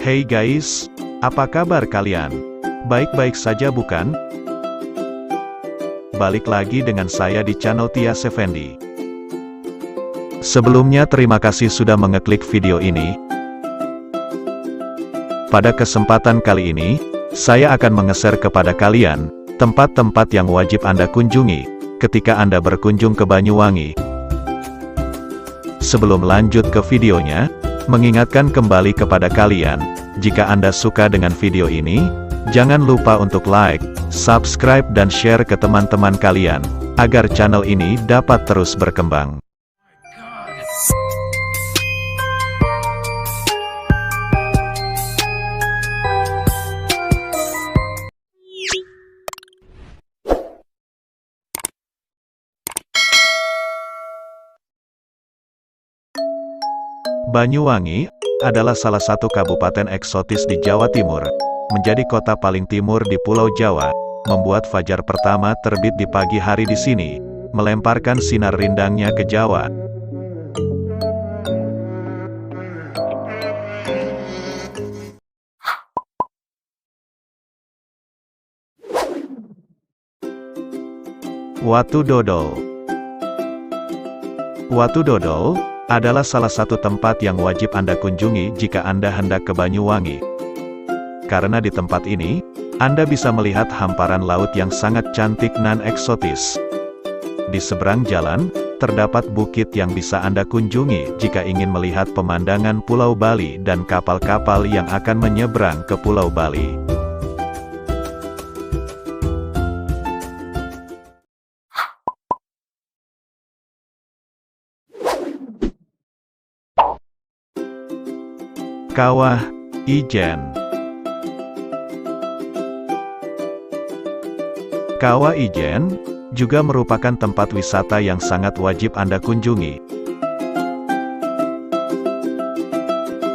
Hey guys, apa kabar kalian? Baik-baik saja bukan? Balik lagi dengan saya di channel Tias Effendi. Sebelumnya terima kasih sudah mengeklik video ini. Pada kesempatan kali ini, saya akan menge-share kepada kalian, tempat-tempat yang wajib Anda kunjungi, ketika Anda berkunjung ke Banyuwangi. Sebelum lanjut ke videonya, mengingatkan kembali kepada kalian, jika Anda suka dengan video ini, jangan lupa untuk like, subscribe dan share ke teman-teman kalian, agar channel ini dapat terus berkembang. Banyuwangi adalah salah satu kabupaten eksotis di Jawa Timur, menjadi kota paling timur di Pulau Jawa, membuat fajar pertama terbit di pagi hari di sini, melemparkan sinar rindangnya ke Jawa. Watu Dodol. Watu Dodol adalah salah satu tempat yang wajib Anda kunjungi jika Anda hendak ke Banyuwangi. Karena di tempat ini, Anda bisa melihat hamparan laut yang sangat cantik nan eksotis. Di seberang jalan, terdapat bukit yang bisa Anda kunjungi jika ingin melihat pemandangan Pulau Bali dan kapal-kapal yang akan menyeberang ke Pulau Bali. Kawah Ijen. Kawah Ijen juga merupakan tempat wisata yang sangat wajib Anda kunjungi.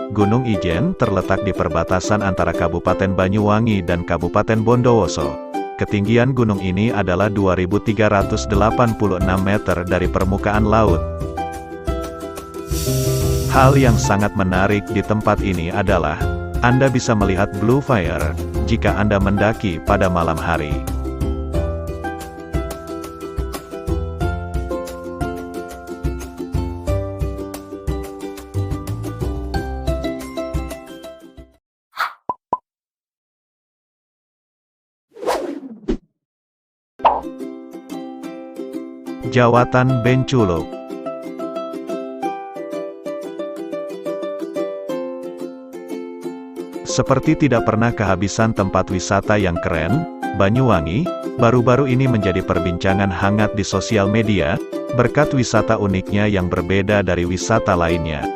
Gunung Ijen terletak di perbatasan antara Kabupaten Banyuwangi dan Kabupaten Bondowoso. Ketinggian gunung ini adalah 2.386 meter dari permukaan laut. Hal yang sangat menarik di tempat ini adalah, Anda bisa melihat blue fire, jika Anda mendaki pada malam hari. Jawatan Benculuk. Seperti tidak pernah kehabisan tempat wisata yang keren, Banyuwangi baru-baru ini menjadi perbincangan hangat di sosial media, berkat wisata uniknya yang berbeda dari wisata lainnya.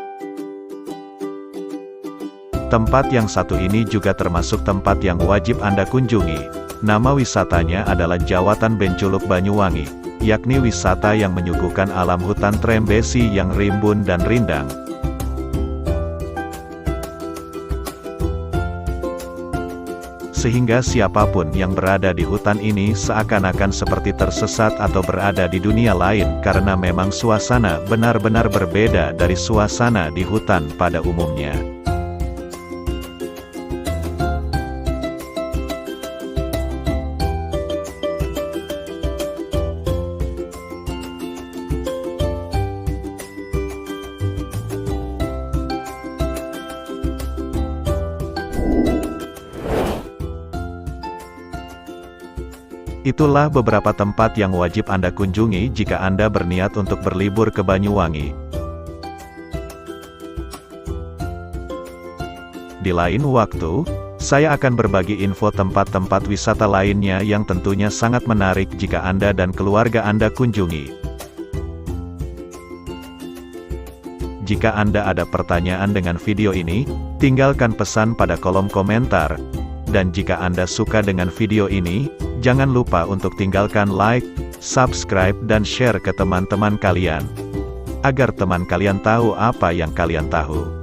Tempat yang satu ini juga termasuk tempat yang wajib Anda kunjungi. Nama wisatanya adalah Jawatan Benculuk Banyuwangi, yakni wisata yang menyuguhkan alam hutan trembesi yang rimbun dan rindang. Sehingga siapapun yang berada di hutan ini seakan-akan seperti tersesat atau berada di dunia lain, karena memang suasana benar-benar berbeda dari suasana di hutan pada umumnya. Itulah beberapa tempat yang wajib Anda kunjungi jika Anda berniat untuk berlibur ke Banyuwangi. Di lain waktu, saya akan berbagi info tempat-tempat wisata lainnya yang tentunya sangat menarik jika Anda dan keluarga Anda kunjungi. Jika Anda ada pertanyaan dengan video ini, tinggalkan pesan pada kolom komentar. Dan jika Anda suka dengan video ini, jangan lupa untuk tinggalkan like, subscribe dan share ke teman-teman kalian, agar teman kalian tahu apa yang kalian tahu.